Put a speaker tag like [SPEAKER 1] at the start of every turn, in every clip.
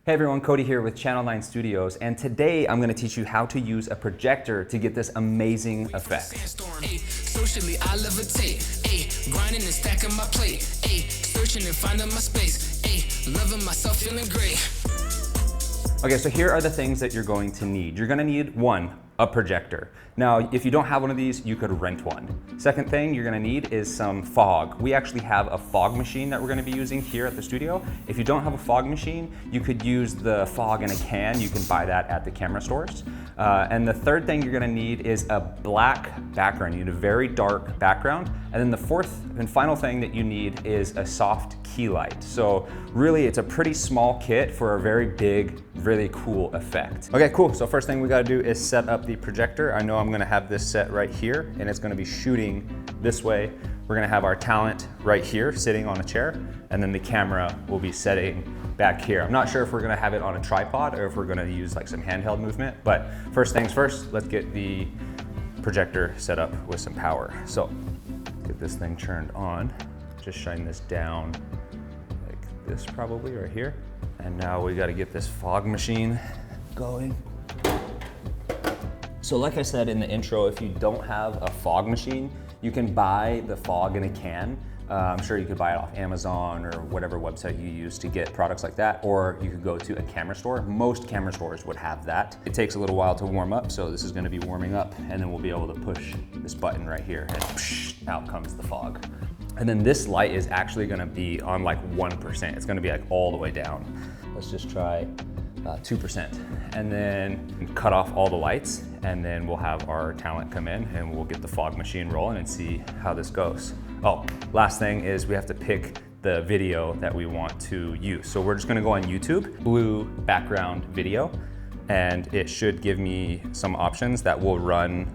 [SPEAKER 1] Hey everyone, Cody here with Channel 9 Studios, and today I'm going to teach you how to use a projector to get this amazing effect.
[SPEAKER 2] Socially, I levitate, grinding and stacking my plate, searching and finding my space, loving myself, feeling great.
[SPEAKER 1] Okay, so here are the things that you're going to need. You're going to need one, a projector. Now, if you don't have one of these, you could rent one. Second thing you're gonna need is some fog. We actually have a fog machine that we're gonna be using here at the studio. If you don't have a fog machine, you could use the fog in a can. You can buy that at the camera stores. And the third thing you're gonna need is a black background. You need a very dark background. And then the fourth and final thing that you need is a soft key light. So really, it's a pretty small kit for a very big, really cool effect. Okay, cool. So first thing we gotta do is set up the projector. I know I'm gonna have this set right here, and it's gonna be shooting this way. We're gonna have our talent right here, sitting on a chair, and then the camera will be setting back here. I'm not sure if we're gonna have it on a tripod or if we're gonna use like some handheld movement, but first things first, let's get the projector set up with some power. So get this thing turned on. Just shine this down like this probably right here. And now we gotta get this fog machine going. So like I said in the intro, if you don't have a fog machine, you can buy the fog in a can. I'm sure you could buy it off Amazon or whatever website you use to get products like that, or you could go to a camera store. Most camera stores would have that. It takes a little while to warm up, so this is gonna be warming up, and then we'll be able to push this button right here, and psh, out comes the fog. And then this light is actually gonna be on like 1%. It's gonna be like all the way down. Let's just try 2%. And then cut off all the lights, and then we'll have our talent come in and we'll get the fog machine rolling and see how this goes. Oh, last thing is we have to pick the video that we want to use. So we're just gonna go on YouTube, blue background video, and it should give me some options that will run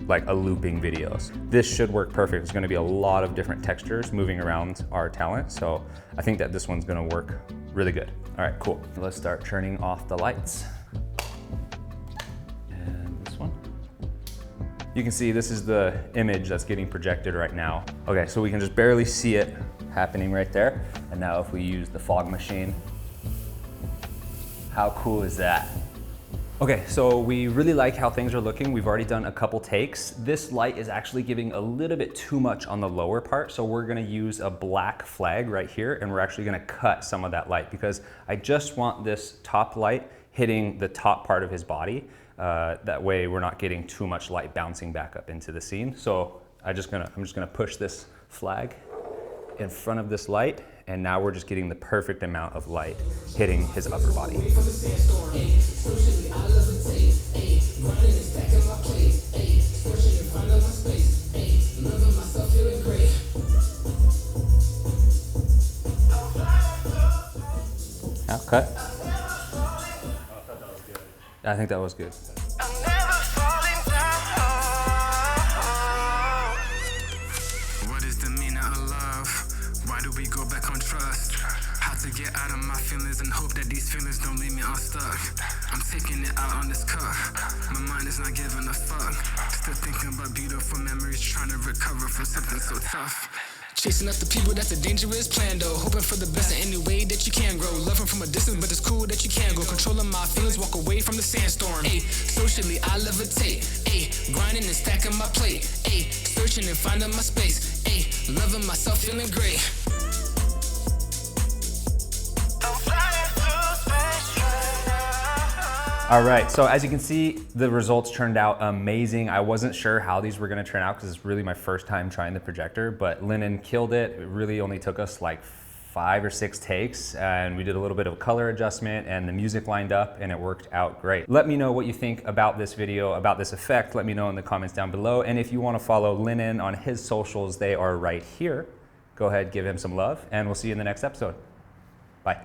[SPEAKER 1] like a looping videos. This should work perfect. There's gonna be a lot of different textures moving around our talent. So I think that this one's gonna work really good. All right, cool. Let's start turning off the lights. And this one. You can see this is the image that's getting projected right now. Okay, so we can just barely see it happening right there. And now if we use the fog machine, how cool is that? Okay, so we really like how things are looking. We've already done a couple takes. This light is actually giving a little bit too much on the lower part, so we're gonna use a black flag right here, and we're actually gonna cut some of that light because I just want this top light hitting the top part of his body. That way we're not getting too much light bouncing back up into the scene. So I'm just gonna push this flag in front of this light, and now we're just getting the perfect amount of light hitting his upper body. Now cut. I think that was good.
[SPEAKER 2] What is the meaning of love? Why do we go back on trust? How to get out of my feelings and hope that these feelings don't leave me unstuck. I'm taking it out on this cup. My mind is not giving a fuck. Still thinking about beautiful memories, trying to recover from something so tough. Chasing up the people, that's a dangerous plan though. Hoping for the best in any way that you can grow. Loving from a distance, but it's cool that you can go. Controlling my feelings, walk away from the sandstorm. Socially, I levitate. Grinding and stacking my plate. Searching and finding my space. Loving myself, feeling great.
[SPEAKER 1] All right, so as you can see, the results turned out amazing. I wasn't sure how these were gonna turn out because it's really my first time trying the projector, but Lennon killed it. It really only took us like 5 or 6 takes, and we did a little bit of color adjustment and the music lined up, and it worked out great. Let me know what you think about this video, about this effect. Let me know in the comments down below. And if you wanna follow Lennon on his socials, they are right here. Go ahead, give him some love, and we'll see you in the next episode. Bye.